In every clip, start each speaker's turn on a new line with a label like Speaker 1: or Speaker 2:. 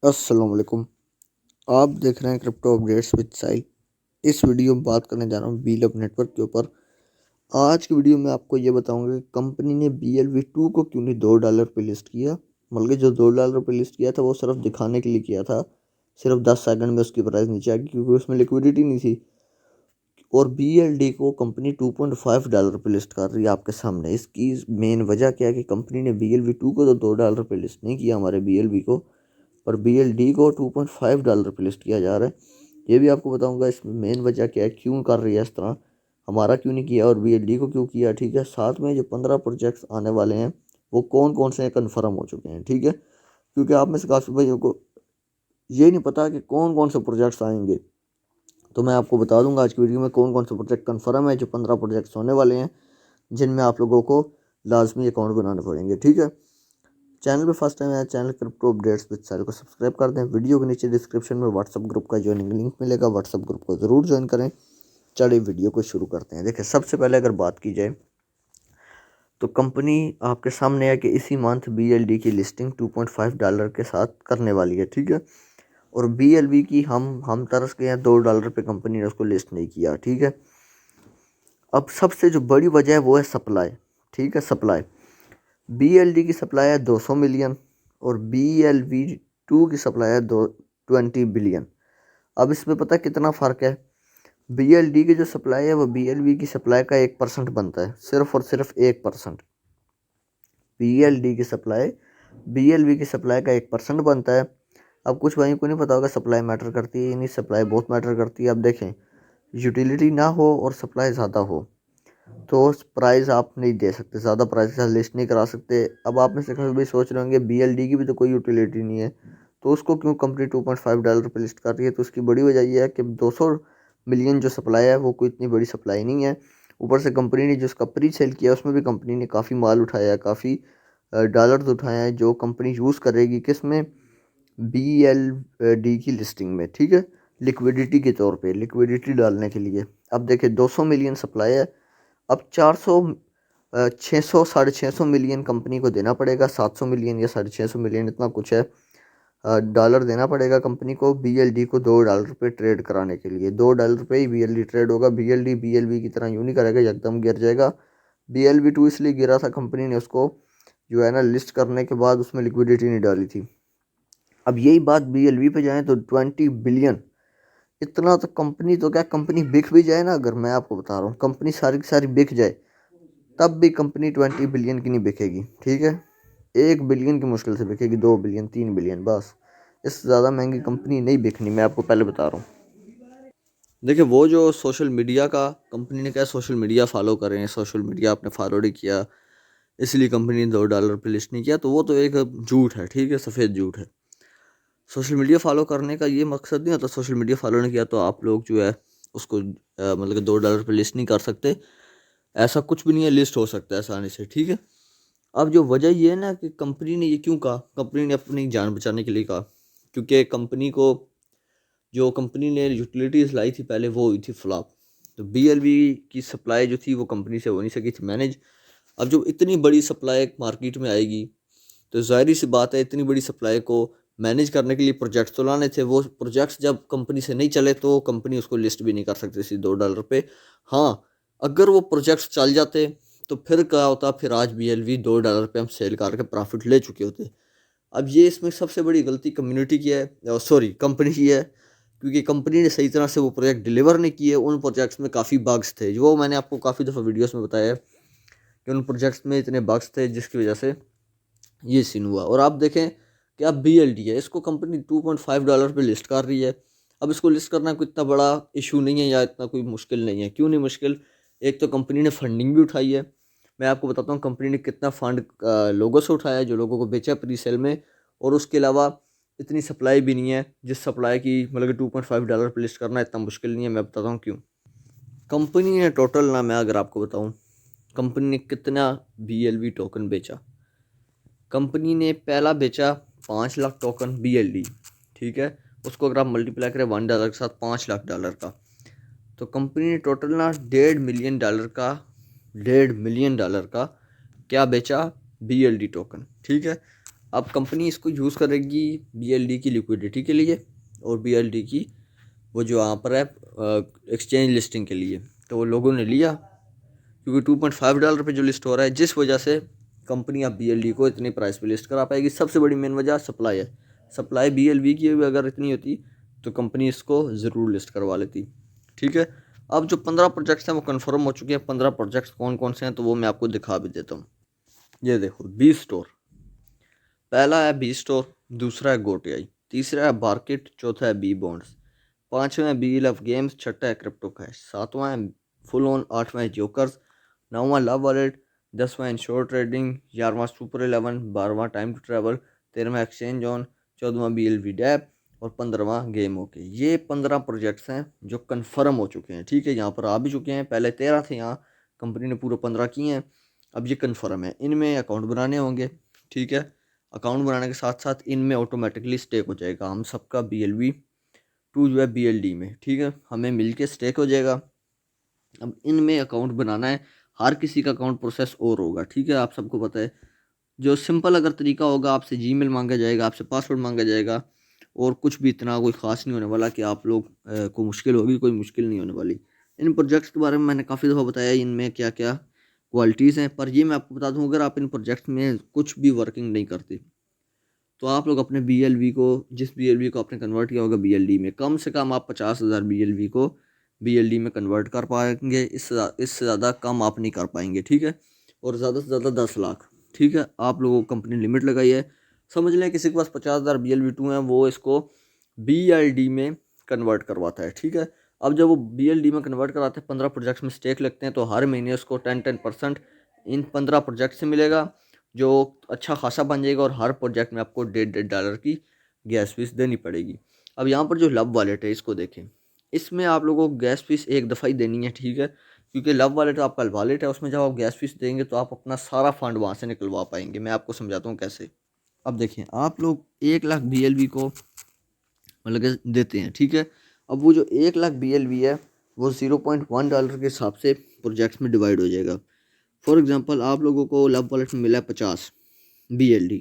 Speaker 1: अस्सलाम वालेकुम। आप देख रहे हैं क्रिप्टो अपडेट्स विद साहिल। इस वीडियो में बात करने जा रहा हूँ बीएलवी नेटवर्क के ऊपर। आज की वीडियो में आपको ये बताऊंगा कि कंपनी ने BLV2 को क्यों नहीं $2 पे लिस्ट किया। बल्कि जो $2 पे लिस्ट किया था वो सिर्फ दिखाने के लिए किया था। सिर्फ 10 सेकंड में उसकी प्राइस नीचे आ गई क्योंकि उसमें लिक्विडिटी नहीं थी। और BLD को कंपनी $2.5 पे लिस्ट कर रही है आपके सामने। इसकी मेन वजह क्या है कि कंपनी ने BLV2 को तो $2 पे लिस्ट नहीं किया हमारे BLV को, और BLD को $2.5 पे लिस्ट किया जा रहा है। ये भी आपको बताऊंगा इसमें मेन वजह क्या है, क्यों कर रही है इस तरह, हमारा क्यों नहीं किया और BLD को क्यों किया। ठीक है, साथ में जो 15 प्रोजेक्ट्स आने वाले हैं वो कौन कौन से कन्फर्म हो चुके हैं। ठीक है, क्योंकि आप में से काफ़ी भाइयों को ये नहीं पता कि कौन कौन से प्रोजेक्ट्स आएंगे, तो मैं आपको बता दूंगा आज की वीडियो में कौन कौन से प्रोजेक्ट कन्फर्म है। जो 15 प्रोजेक्ट्स होने वाले हैं जिनमें आप लोगों को लाजमी अकाउंट बनाने पड़ेंगे। ठीक है, चैनल पे फर्स्ट टाइम आया, चैनल क्रिप्टो अपडेट्स विद साहिल को सब्सक्राइब कर दें। वीडियो के नीचे डिस्क्रिप्शन में व्हाट्सअप ग्रुप का ज्वाइनिंग लिंक मिलेगा, व्हाट्सअप ग्रुप को ज़रूर ज्वाइन करें। चलिए वीडियो को शुरू करते हैं। देखिए, सबसे पहले अगर बात की जाए तो कंपनी आपके सामने है कि इसी मंथ BLD की लिस्टिंग $2.5 के साथ करने वाली है। ठीक है, और BLV की हम तरस गए हैं, $2 पे कंपनी ने उसको लिस्ट नहीं किया। ठीक है, अब सबसे जो बड़ी वजह है वो है सप्लाई। ठीक है, सप्लाई BLD की सप्लाई है 200 मिलियन और BLV2 की सप्लाई है 20 बिलियन। अब इसमें पता है कितना फ़र्क है। BLD की जो सप्लाई है वो BLV की सप्लाई का 1% बनता है, सिर्फ और सिर्फ 1%। BLD की सप्लाई BLV की सप्लाई का 1% बनता है। अब कुछ भाइयों को नहीं पता होगा सप्लाई मैटर करती है, यानी सप्लाई बहुत मैटर करती है। अब देखें, यूटिलिटी ना हो और सप्लाई ज़्यादा हो तो प्राइस आप नहीं दे सकते, ज़्यादा प्राइस का लिस्ट नहीं करा सकते। अब आप में से कभी भी सोच रहे होंगे BLD की भी तो कोई यूटिलिटी नहीं है, तो उसको क्यों कंपनी $2.5 पे लिस्ट कर रही है। तो उसकी बड़ी वजह यह है कि 200 मिलियन जो सप्लाई है वो कोई इतनी बड़ी सप्लाई नहीं है। ऊपर से कंपनी ने जो उसका प्री सेल किया उसमें भी कंपनी ने काफ़ी माल उठाया है, काफ़ी डॉलर्स उठाए हैं जो कंपनी यूज़ करेगी किस में, BLD की लिस्टिंग में। ठीक है, लिक्विडिटी के तौर पे, लिक्विडिटी डालने के लिए। अब देखिए 200 मिलियन सप्लाई है। अब 400 600 650 मिलियन कंपनी को देना पड़ेगा, 700 मिलियन या 650 मिलियन इतना कुछ है डॉलर देना पड़ेगा कंपनी को BLD को $2 पे ट्रेड कराने के लिए। $2 पे ही BLD ट्रेड होगा। BLD BLV की तरह यूँ नहीं करेगा, एकदम गिर जाएगा। BLV2 इसलिए गिरा था, कंपनी ने उसको जो है ना लिस्ट करने के बाद उसमें लिक्विडिटी नहीं डाली थी। अब यही बात BLV पे जाए तो 20 बिलियन, इतना तो कंपनी, तो क्या कंपनी बिक भी जाए ना, अगर मैं आपको बता रहा हूँ कंपनी सारी की सारी बिक जाए तब भी कंपनी 20 बिलियन की नहीं बिकेगी। ठीक है, 1 बिलियन की मुश्किल से बिकेगी, 2 बिलियन 3 बिलियन, बस। इससे ज़्यादा महंगी कंपनी नहीं बिकनी, मैं आपको पहले बता रहा हूँ। देखिए, वो जो सोशल मीडिया का कंपनी ने क्या सोशल मीडिया फॉलो कर रहे हैं, सोशल मीडिया आपने फॉलो नहीं किया इसलिए कंपनी ने $2 पे लिस्ट नहीं किया, तो वो तो एक झूठ है। ठीक है, सफ़ेद झूठ है। सोशल मीडिया फॉलो करने का ये मकसद नहीं होता। सोशल मीडिया फॉलो नहीं किया तो आप लोग जो है उसको मतलब कि $2 पे लिस्ट नहीं कर सकते, ऐसा कुछ भी नहीं है, लिस्ट हो सकता है आसानी से। ठीक है, अब जो वजह ये है ना कि कंपनी ने ये क्यों कहा, कंपनी ने अपनी जान बचाने के लिए कहा, क्योंकि कंपनी को जो कंपनी ने यूटिलिटीज़ लाई थी पहले वो हुई थी फ्लॉप। तो BLV की सप्लाई जो थी वो कंपनी से हो नहीं सकी थी मैनेज। अब जो इतनी बड़ी सप्लाई मार्केट में आएगी तो ज़ाहिर सी बात है इतनी बड़ी सप्लाई को मैनेज करने के लिए प्रोजेक्ट्स तो लाने थे। वो प्रोजेक्ट्स जब कंपनी से नहीं चले तो कंपनी उसको लिस्ट भी नहीं कर सकती थी $2 पे। हाँ, अगर वो प्रोजेक्ट्स चल जाते तो फिर क्या होता, फिर आज BLV $2 पे हम सेल करके प्रॉफिट ले चुके होते। अब ये इसमें सबसे बड़ी गलती कम्युनिटी की है, सॉरी कंपनी की है, क्योंकि कंपनी ने सही तरह से वो प्रोजेक्ट डिलीवर नहीं किए। उन प्रोजेक्ट्स में काफ़ी बग्स थे, जो मैंने आपको काफ़ी दफ़ा वीडियोस में बताया है कि उन प्रोजेक्ट्स में इतने बग्स थे जिसकी वजह से ये सीन हुआ। और आप देखें कि अब BLD है, इसको कंपनी $2.5 पे लिस्ट कर रही है। अब इसको लिस्ट करना कोई इतना बड़ा इशू नहीं है या इतना कोई मुश्किल नहीं है। क्यों नहीं मुश्किल, एक तो कंपनी ने फंडिंग भी उठाई है। मैं आपको बताता हूँ कंपनी ने कितना फंड लोगों से उठाया है, जो लोगों को बेचा प्री सेल में। और उसके अलावा इतनी सप्लाई भी नहीं है जिस सप्लाई की मतलब कि $2.5 पे लिस्ट करना इतना मुश्किल नहीं है। मैं बताता हूँ क्यों। कंपनी ने टोटल ना, मैं अगर आपको बताऊँ कंपनी ने कितना BLV टोकन बेचा। कंपनी ने पहला बेचा 5 लाख टोकन BLD। ठीक है, उसको अगर आप मल्टीप्लाई करें $1 के साथ, $5 लाख का, तो कंपनी ने टोटल ना $1.5 मिलियन का क्या बेचा, BLD टोकन। ठीक है, अब कंपनी इसको यूज़ करेगी BLD की लिक्विडिटी के लिए और BLD की वो जो यहाँ पर है एक्सचेंज लिस्टिंग के लिए। तो वो लोगों ने लिया क्योंकि $2.5 पे जो लिस्ट हो रहा है, जिस वजह से कंपनी अब BLD को इतनी प्राइस पे लिस्ट करा पाएगी। सबसे बड़ी मेन वजह सप्लाई है। सप्लाई BLD की अगर इतनी होती तो कंपनी इसको ज़रूर लिस्ट करवा लेती। ठीक है, अब जो 15 प्रोजेक्ट्स हैं वो कंफर्म हो चुके हैं। 15 प्रोजेक्ट्स कौन कौन से हैं तो वो मैं आपको दिखा भी देता हूँ। ये देखो, बी स्टोर, पहला है बी स्टोर, दूसरा है गोटीआई, तीसरा है बार्किट, चौथा है बी बॉन्ड्स, पाँचवा है बी लव गेम्स, छठा है क्रिप्टो कैश, सातवां है फुल ऑन, आठवां है जोकर्स, नौवां लव वॉलेट, 10वां इंश्योर ट्रेडिंग, 11वां सुपर 11, 12वां टाइम टू ट्रैवल, 13वां एक्सचेंज ऑन, 14वां BLV डैप और 15वां गेम ओके। ये 15 प्रोजेक्ट्स हैं जो कन्फर्म हो चुके हैं। ठीक है, यहाँ पर आ भी चुके हैं, पहले 13 थे, यहाँ कंपनी ने पूरे 15 किए हैं। अब ये कन्फर्म है, इनमें अकाउंट बनाने होंगे। ठीक है, अकाउंट बनाने के साथ साथ इनमें ऑटोमेटिकली स्टेक हो जाएगा हम सबका BLV2 जो है BLD में। ठीक है, हमें मिल के स्टेक हो जाएगा। अब इनमें अकाउंट बनाना है, हर किसी का अकाउंट प्रोसेस और होगा। ठीक है, आप सबको पता है जो सिंपल अगर तरीका होगा, आपसे जीमेल मांगा जाएगा, आपसे पासवर्ड मांगा जाएगा और कुछ भी इतना कोई ख़ास नहीं होने वाला कि आप लोग को मुश्किल होगी, कोई मुश्किल नहीं होने वाली। इन प्रोजेक्ट्स के बारे में मैंने काफ़ी दफ़ा बताया इनमें क्या क्या क्वालिटीज़ हैं, पर ये मैं आपको बता दूं, अगर आप इन प्रोजेक्ट्स में कुछ भी वर्किंग नहीं करती तो आप लोग अपने BLV को, जिस BLV को आपने कन्वर्ट किया होगा BLD में, कम से कम आप 50,000 BLV को BLD में कन्वर्ट कर पाएंगे। इससे ज़्यादा कम आप नहीं कर पाएंगे। ठीक है, और ज़्यादा से ज़्यादा 10 लाख। ठीक है, आप लोगों को कंपनी लिमिट लगाई है। समझ लें किसी के पास 50,000 BLV2 हैं, वो इसको BLD में कन्वर्ट करवाता है। ठीक है, अब जब वो BLD में कन्वर्ट कराते हैं, 15 प्रोजेक्ट्स में स्टेक लगते हैं, तो हर महीने उसको 10% इन 15 प्रोजेक्ट से मिलेगा, जो अच्छा खासा बन जाएगा और हर प्रोजेक्ट में आपको $1.5 की गैस फीस देनी पड़ेगी। अब यहाँ पर जो लव वॉलेट है इसको देखें, इसमें आप लोगों को गैस फीस एक दफ़ा ही देनी है। ठीक है, क्योंकि लव वॉलेट आपका वॉलेट है, उसमें जब आप गैस फीस देंगे तो आप अपना सारा फंड वहाँ से निकलवा पाएंगे। मैं आपको समझाता हूँ कैसे। अब देखें, आप लोग 1 लाख BLV को मतलब कि देते हैं। ठीक है, अब वो जो 1 लाख BLV है वो $0.1 के हिसाब से प्रोजेक्ट्स में डिवाइड हो जाएगा। फॉर एग्जांपल, आप लोगों को लव वॉलेट में मिला है 50 BLD,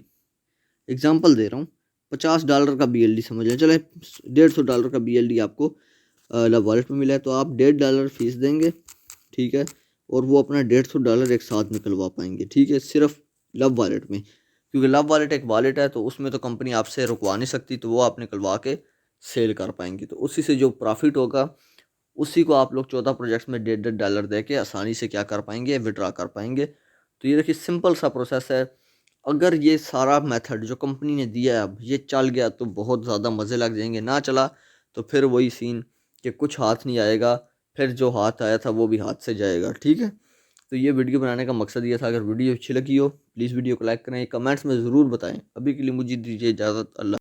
Speaker 1: एग्जांपल दे रहा हूँ, $50 का BLD समझ लें, चले $150 का BLD आपको लव वॉलेट में मिला है, तो आप $1.5 फीस देंगे। ठीक है, और वो अपना $150 एक साथ निकलवा पाएंगे। ठीक है, सिर्फ लव वॉलेट में, क्योंकि लव वॉलेट एक वॉलेट है तो उसमें तो कंपनी आपसे रुकवा नहीं सकती, तो वो आप निकलवा के सेल कर पाएंगे। तो उसी से जो प्रॉफिट होगा उसी को आप लोग 14 प्रोजेक्ट्स में $1.5 दे के आसानी से क्या कर पाएंगे, विड्रा कर पाएंगे। तो ये देखिए सिंपल सा प्रोसेस है। अगर ये सारा मेथड जो कंपनी ने दिया है अब ये चल गया तो बहुत ज़्यादा मज़े लग जाएंगे, ना चला तो फिर वही सीन कि कुछ हाथ नहीं आएगा, फिर जो हाथ आया था वो भी हाथ से जाएगा। ठीक है, तो ये वीडियो बनाने का मकसद ये था। अगर वीडियो अच्छी लगी हो प्लीज़ वीडियो को लाइक करें, कमेंट्स में ज़रूर बताएं। अभी के लिए मुझे दीजिए इजाज़त। अल्लाह।